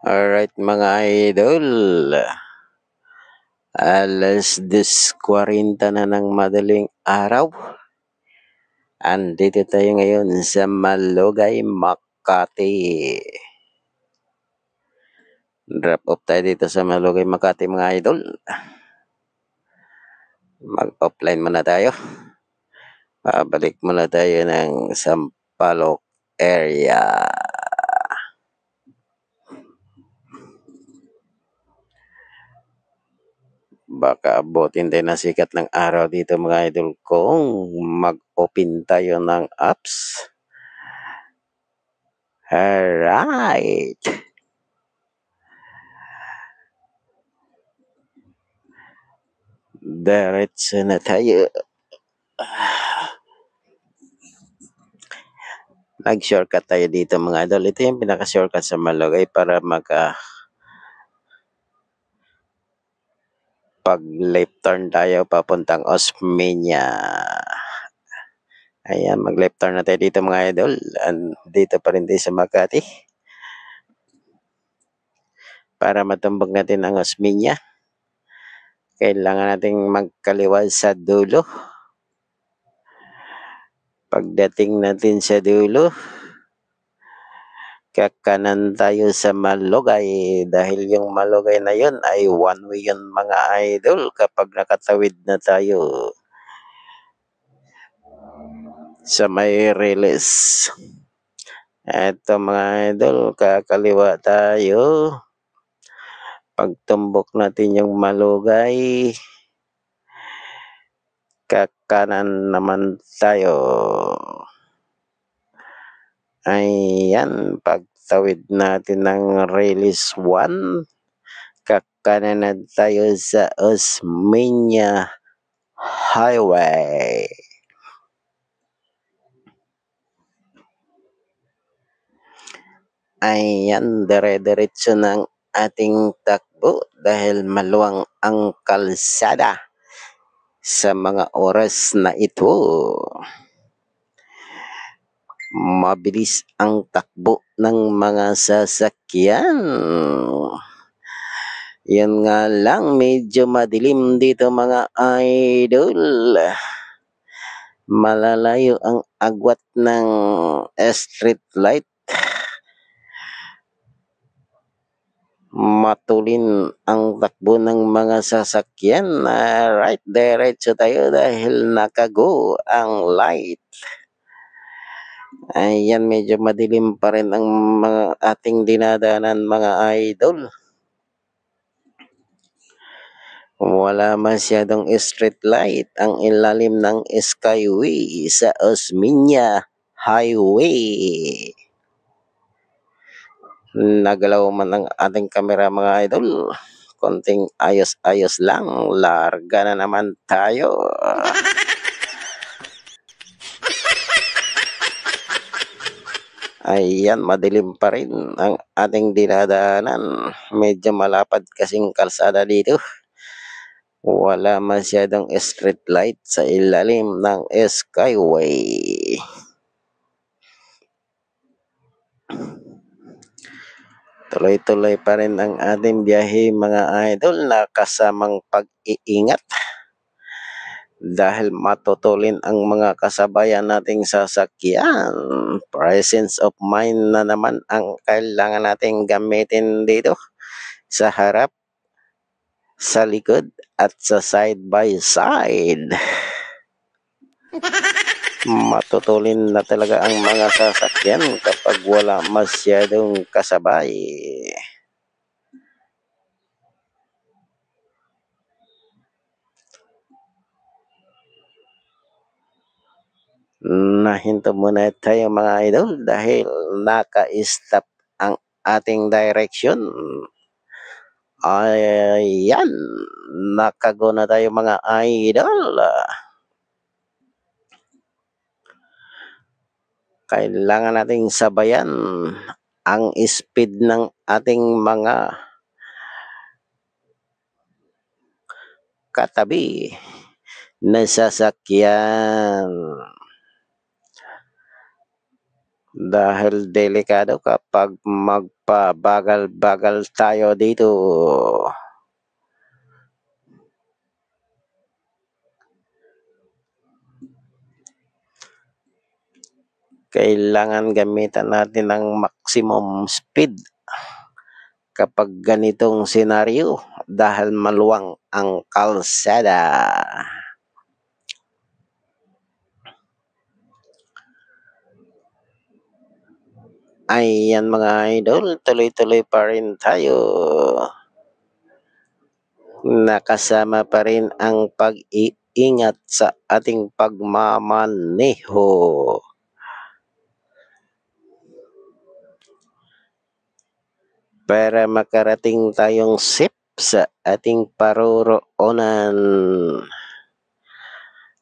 Alright mga idol, alas 10:40 na ng madaling araw. Andito tayo ngayon sa Malugay, Makati. Drop off tayo dito sa Malugay, Makati mga idol. Mag-offline muna tayo. Pabalik muna tayo ng Sampaloc area. Baka abutin tayo ng sikat ng araw dito mga idol kung mag-open tayo ng apps. Alright. Diretso na tayo. Nag-shortcut tayo dito mga idol. Ito yung pinaka-shortcut sa Malugay para pag left turn tayo papuntang Osmeña. Ayan, mag-left turn na tayo dito mga idol. Dito pa rin tayo sa Makati. Para matumbog natin ang Osmeña, kailangan nating magkaliwa sa dulo. Pagdating natin sa dulo, kakanan tayo sa Malugay dahil yung Malugay na yun ay one way yun mga idol kapag nakatawid na tayo sa may Riles. Eto mga idol, kakaliwa tayo. Pagtumbok natin yung Malugay, kakanan naman tayo. Ayan, pagtawid natin ng Riles 1, kakanan na tayo sa Osmeña Highway. Ayan, dire-diretso ng ating takbo dahil maluwang ang kalsada sa mga oras na ito. Mabilis ang takbo ng mga sasakyan. Yan nga lang, medyo madilim dito mga idol. Malalayo ang agwat ng street light. Matulin ang takbo ng mga sasakyan. Right, diretso tayo dahil nakago ang light. Ayan, medyo madilim pa rin ang mga ating dinadanan mga idol. Wala masyadong street light ang ilalim ng Skyway sa Osmeña Highway. Nagalaw man ang ating kamera mga idol. Konting ayos-ayos lang. Larga na naman tayo. Ayan, madilim pa rin ang ating dinadaanan. Medyo malapad kasing kalsada dito. Wala masyadong street light sa ilalim ng Skyway. Tuloy-tuloy pa rin ang ating biyahe mga idol na kasamang pag-iingat. Dahil matutulin ang mga kasabayan nating sasakyan. Presence of mind na naman ang kailangan nating gamitin dito. Sa harap, sa likod, at sa side by side. Matutulin na talaga ang mga sasakyan kapag wala masyadong kasabay. Nahinto muna tayo mga idol dahil naka-stop ang ating direction. Ayan, nakago na tayo mga idol. Kailangan nating sabayan ang speed ng ating mga katabi na sasakyan. dahil delikado kapag magpabagal-bagal tayo dito. Kailangan gamitan natin ng maximum speed kapag ganitong senaryo dahil maluwang ang kalsada. Ayan mga idol, tuloy-tuloy pa rin tayo. Nakasama pa rin ang pag-iingat sa ating pagmamaneho. Para makarating tayong safe sa ating paroroonan.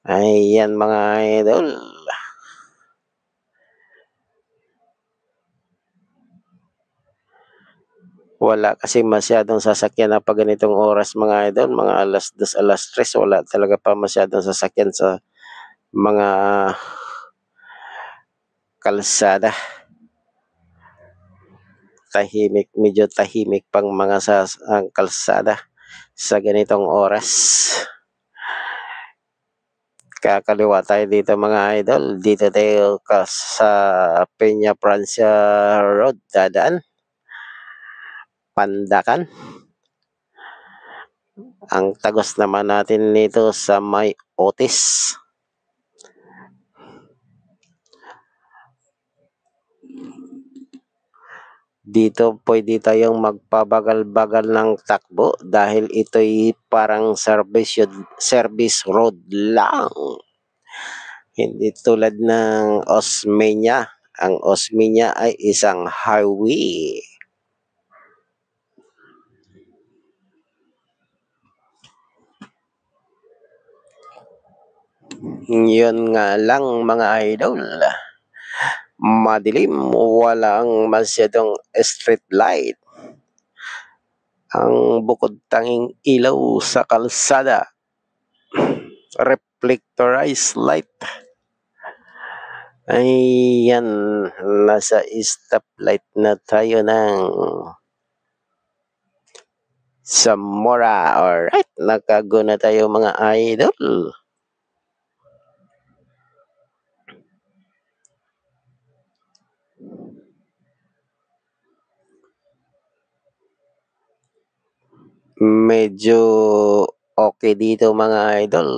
Ayan mga idol. Wala kasi masyadong sasakyan na pag ganitong oras mga idol, mga alas 2, alas 3, wala talaga pa masyadong sasakyan sa mga kalsada. Tahimik, medyo tahimik pang mga ang kalsada sa ganitong oras. Kakaliwa tayo dito mga idol, dito tayo sa Peña Francia Road, dadaan. Pandakan. Ang tagos naman natin nito sa may Otis. Dito pwede tayong magpabagal-bagal ng takbo dahil ito'y parang service road lang. Hindi tulad ng Osmeña. Ang Osmeña ay isang highway. Yun nga lang mga idol. Madilim, walang masyadong street light. Ang bukod tanging ilaw sa kalsada, reflectorized light. Ayan, nasa stoplight na tayo ng Zamora. Alright, nakaguna tayo mga idol. Medyo okay dito mga idol.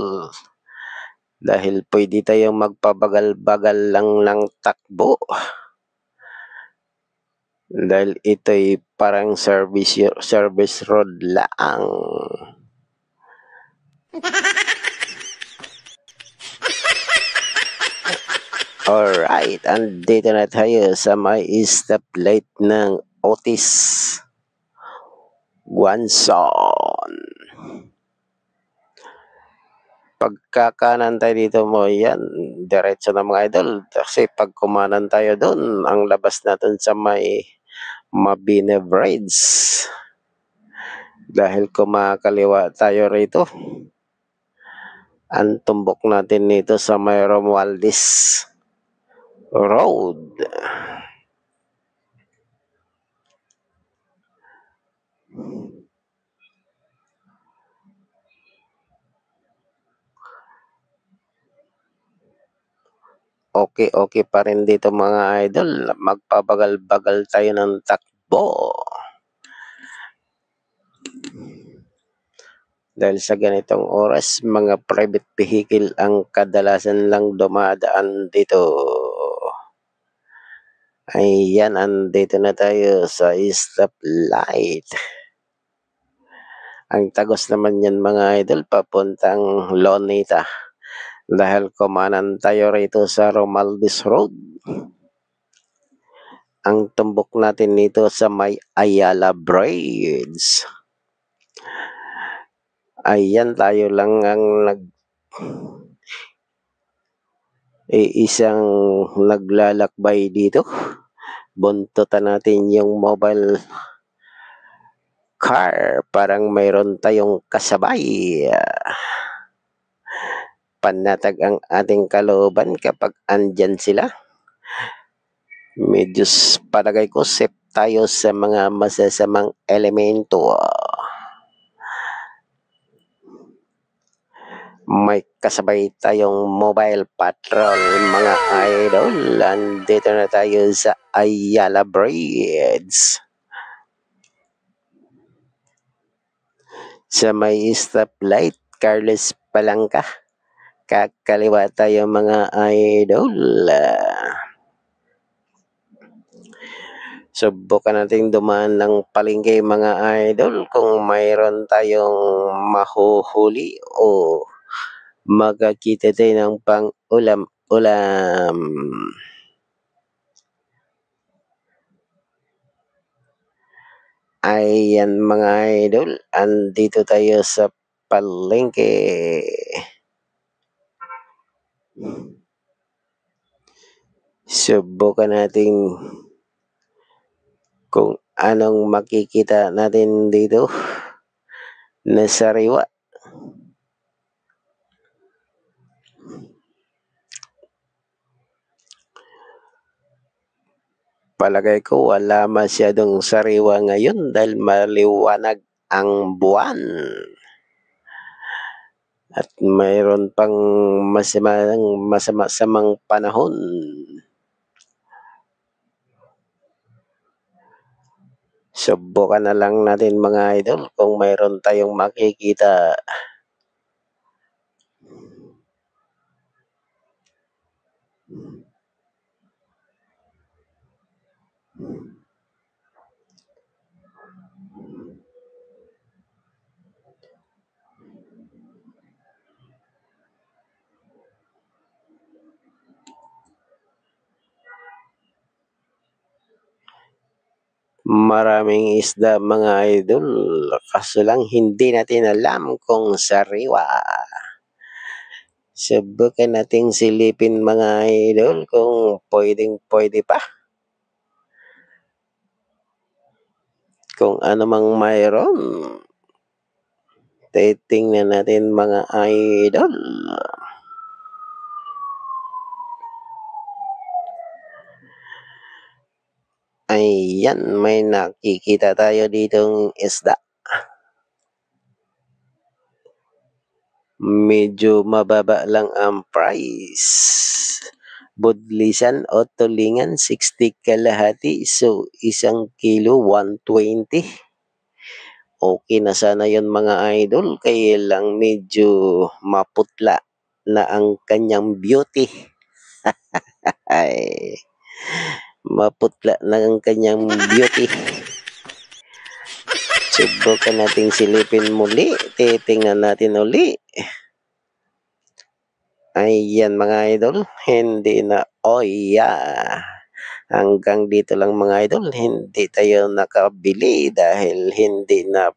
Dahil pwede tayong magpabagal-bagal lang ng takbo. Dahil ito'y parang service road lang. Alright, andito na tayo sa may stoplight ng Otis Guanzon. Pagkakanan tayo dito mo, yan, diretso na mga idol. Kasi pag kumanan tayo doon, ang labas natin sa may Mabini Bridge. Dahil kumakaliwa tayo rito, ang tumbok natin nito sa may Romualdez Road. Okay pa rin dito mga idol. Magpabagal-bagal tayo ng takbo. Dahil sa ganitong oras, mga private vehicle ang kadalasan lang dumadaan dito. Ayan, andito na tayo sa stoplight. Ang tagos naman yan mga idol, papuntang Lonita. Dahil kumanan tayo rito sa Romualdez Road. Ang tumbok natin nito sa may Ayala Bridge. Ayan, tayo lang ang isang naglalakbay dito. Buntutan natin yung mobile car. Parang mayroon tayong kasabay. Panatag ang ating kalooban kapag andyan sila. Medyo palagay ko safe tayo sa mga masasamang elemento. May kasabay tayong mobile patrol mga idol. Andito na tayo sa Ayala Bridge. Sa may stoplight, Carlos Palangka. Kakaliwa tayo mga idol. Subukan natin dumaan ng palengke mga idol kung mayroon tayong mahuhuli o makakita tayo ng pang-ulam-ulam. Ayan mga idol, andito tayo sa palengke. Subukan natin kung anong makikita natin dito na sariwa. Palagay ko wala masyadong sariwa ngayon dahil maliwanag ang buwan. At mayroon pang masama-samang panahon. Subukan na lang natin mga idol kung mayroon tayong makikita. Maraming isda mga idol, kaso lang hindi natin alam kung sariwa. Subukan nating silipin mga idol kung pwede pa. Kung ano mang mayroon, titingnan natin mga idol. Ayan, may nakikita tayo ditong isda. Medyo mababa lang ang price. Budlisan o tulingan 60 kalahati, so 1 kilo 120. Okay na sana yun mga idol, kaya lang medyo maputla na ang kanyang beauty. Ay, maputla na ang kanyang beauty. Subukan nating silipin muli, titingnan natin uli. Ayan mga idol, hindi na hanggang dito lang mga idol, hindi tayo nakabili dahil hindi na